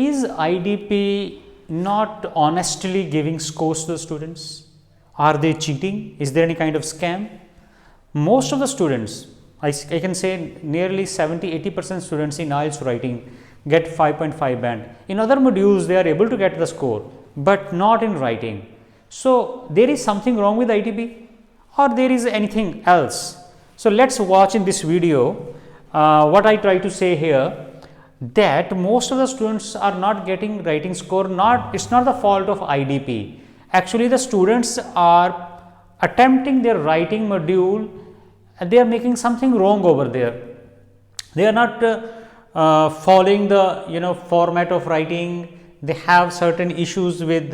is IDP not honestly giving scores to the students? Are they cheating? Is there any kind of scam? Most of the students, I can say nearly 70-80% students in IELTS writing get 5.5 band. In other modules, they are able to get the score, but not in writing. So, there is something wrong with IDP, or there is anything else. So, let us watch in this video what I try to say here, that most of the students are not getting writing score. It is not the fault of IDP. Actually, the students are attempting their writing module and they are making something wrong over there. They are not following the format of writing. They have certain issues with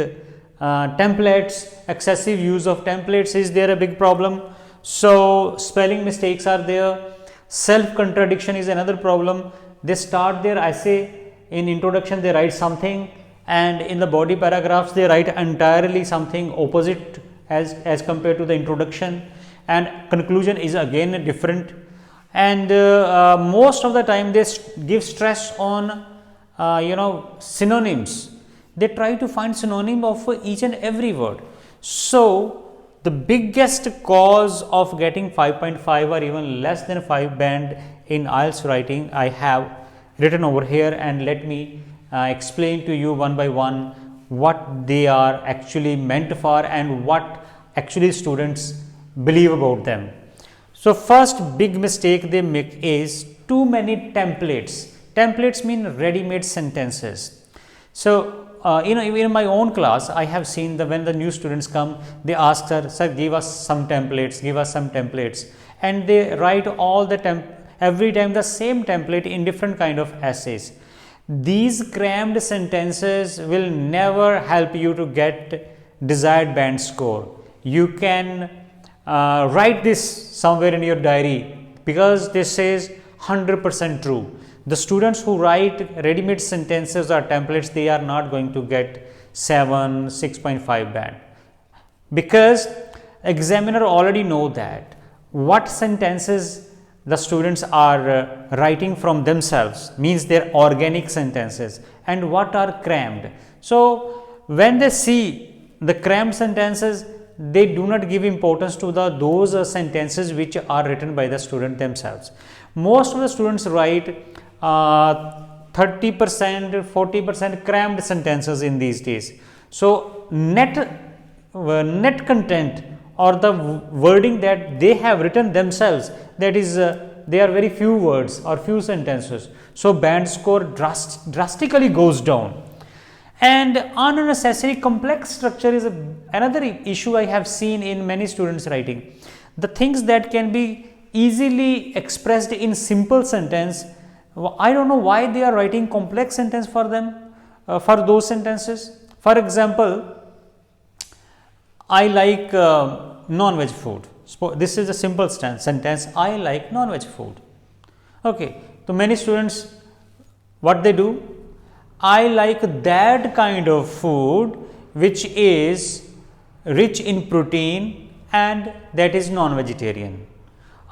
templates. Excessive use of templates is there a big problem. So, spelling mistakes are there. Self contradiction is another problem. They start their essay, in introduction they write something, and in the body paragraphs they write entirely something opposite as compared to the introduction, and conclusion is again different. And most of the time they give stress on synonyms. They try to find synonym of each and every word. So, the biggest cause of getting 5.5 or even less than 5 band in IELTS writing I have written over here, and let me explain to you one by one what they are actually meant for and what actually students believe about them. So, first big mistake they make is too many templates. Templates mean ready-made sentences. So, in my own class, I have seen that when the new students come, they ask, sir, give us some templates, and they write all the every time the same template in different kind of essays. These crammed sentences will never help you to get desired band score. You can write this somewhere in your diary, because this is 100% true. The students who write ready-made sentences or templates, they are not going to get 7, 6.5 band, because examiner already know that what sentences the students are writing from themselves, means their organic sentences, and what are crammed. So, when they see the crammed sentences, they do not give importance to those sentences which are written by the student themselves. Most of the students write 30%, 40% crammed sentences in these days. So, net content or the wording that they have written themselves, that is they are very few words or few sentences. So, band score drastically goes down. And unnecessary complex structure is another issue I have seen in many students writing. The things that can be easily expressed in simple sentence, I don't know why they are writing complex sentence for them, for those sentences. For example, I like non-veg food. This is a simple sentence, I like non-veg food. Okay, so many students, what they do? I like that kind of food which is rich in protein and that is non-vegetarian.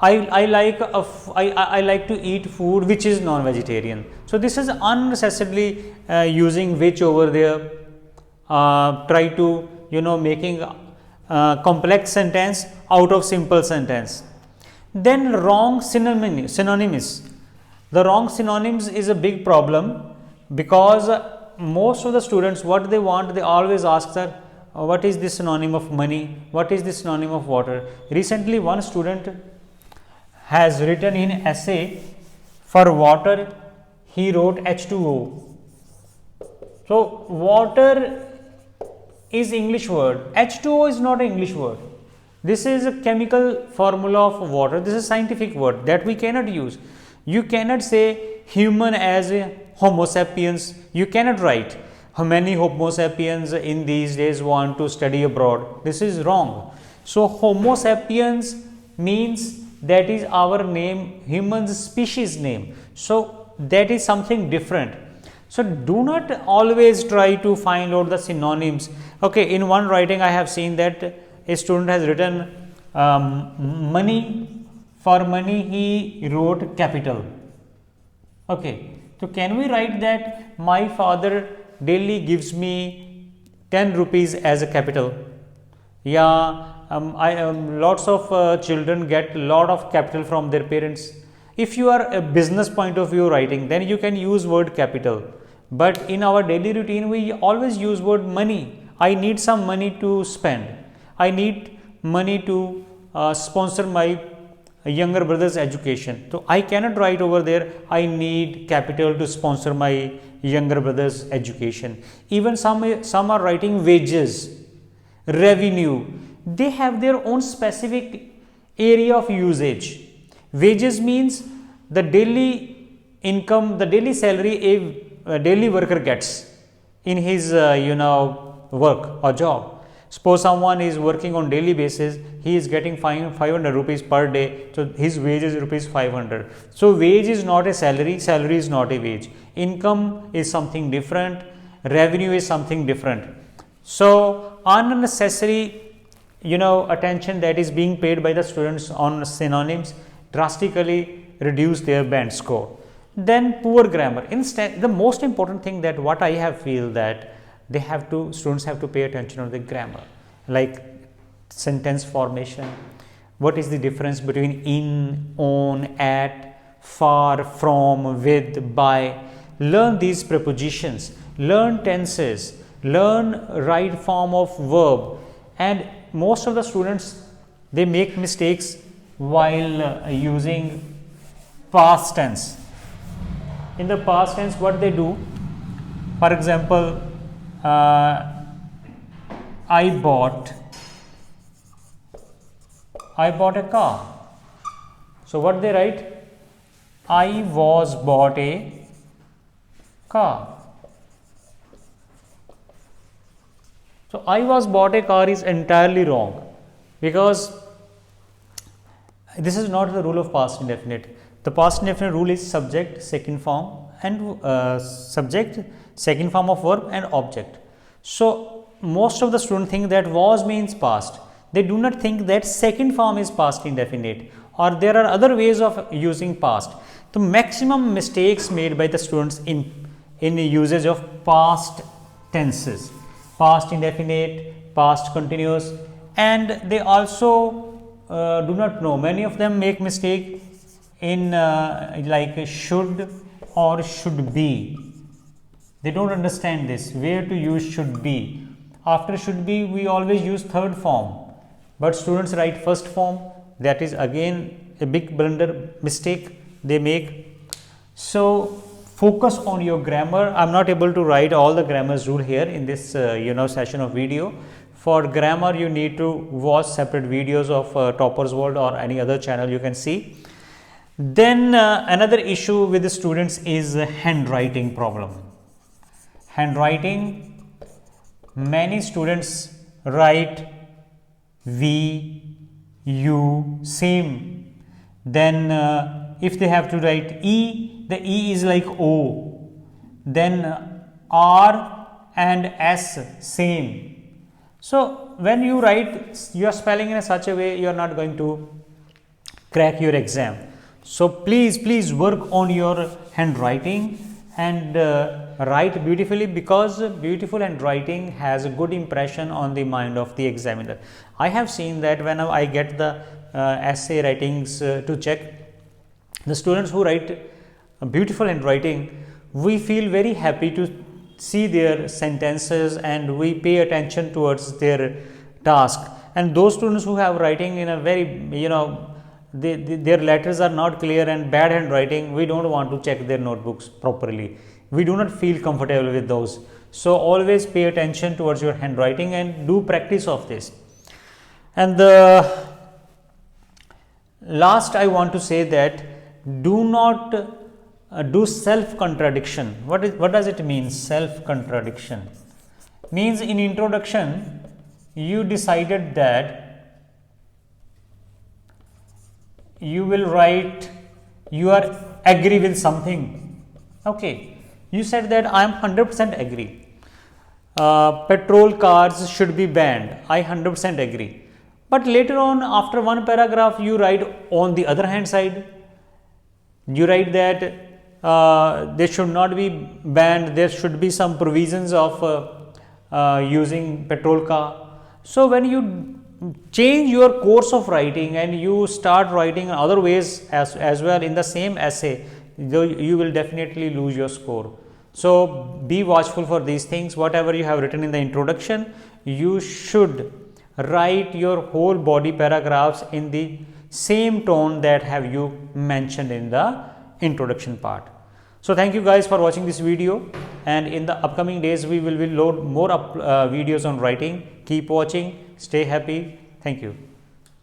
I like to eat food which is non-vegetarian. So, this is unnecessarily using which over there, try to making complex sentence out of simple sentence. Then wrong synonyms. The wrong synonyms is a big problem, because most of the students, what they want, they always ask, sir, what is the synonym of money, what is the synonym of water. Recently one student has written in essay for water, he wrote H2O. So, water is English word, H2O is not an English word. This is a chemical formula of water, this is a scientific word that we cannot use. You cannot say human as a Homo sapiens, you cannot write how many Homo sapiens in these days want to study abroad, this is wrong. So, Homo sapiens means that is our name, humans species name. So, that is something different. So, do not always try to find out the synonyms. Okay, in one writing I have seen that a student has written money, for money he wrote capital. Okay, So can we write that my father daily gives me 10 rupees as a capital? Yeah, lots of children get a lot of capital from their parents. If you are a business point of view writing, then you can use word capital. But in our daily routine, we always use word money. I need some money to spend. I need money to sponsor my younger brother's education. So I cannot write over there, I need capital to sponsor my younger brother's education. Even some are writing wages, revenue. They have their own specific area of usage. Wages means the daily income, the daily salary a daily worker gets in his work or job. Suppose someone is working on daily basis, he is getting 500 rupees per day, so his wage is rupees 500. So wage is not a salary, salary is not a wage. Income is something different, revenue is something different. So unnecessary attention that is being paid by the students on synonyms drastically reduce their band score. Then poor grammar. Instead, the most important thing that what I have feel that students have to pay attention on the grammar, like sentence formation. What is the difference between in, on, at, far, from, with, by? Learn these prepositions, learn tenses, learn right form of verb. And most of the students, they make mistakes while using past tense. In the past tense, what they do, for example, I bought a car. So what they write? I was bought a car. So I was bought a car is entirely wrong, because this is not the rule of past indefinite. The past indefinite rule is subject, second form, and subject, second form of verb, and object. So most of the students think that was means past. They do not think that second form is past indefinite, or there are other ways of using past. The maximum mistakes made by the students in the usage of past tenses, past indefinite, past continuous, and they also do not know. Many of them make mistake in like should or should be. They don't understand this, where to use should be. After should be, we always use third form, but students write first form. That is again a big blunder, mistake they make. So focus on your grammar. I am not able to write all the grammar's rule here in this session of video. For grammar, you need to watch separate videos of Topper's World or any other channel you can see. Then another issue with the students is handwriting problem. Handwriting, many students write we, you, same. Then if they have to write E, the E is like O. Then R and S, same. So when you write, you are spelling in such a way, you are not going to crack your exam. So please work on your handwriting and write beautifully, because beautiful handwriting has a good impression on the mind of the examiner. I have seen that when I get the essay writings to check, the students who write beautiful handwriting, we feel very happy to see their sentences and we pay attention towards their task. And those students who have writing in a very their letters are not clear and bad handwriting, we don't want to check their notebooks properly. We do not feel comfortable with those. So always pay attention towards your handwriting and do practice of this. And the last I want to say that do not do self contradiction. What does it mean? Self contradiction means in introduction you decided that you will write you are agree with something. Okay, you said that I am 100% agree. Petrol cars should be banned. I 100% agree. But later on, after one paragraph, you write on the other hand side, you write that they should not be banned. There should be some provisions of using petrol car. So when you change your course of writing and you start writing in other ways as well in the same essay, you will definitely lose your score. So be watchful for these things. Whatever you have written in the introduction, you should write your whole body paragraphs in the same tone that have you mentioned in the introduction part. So thank you guys for watching this video, and in the upcoming days we will load more videos on writing. Keep watching, stay happy. Thank you.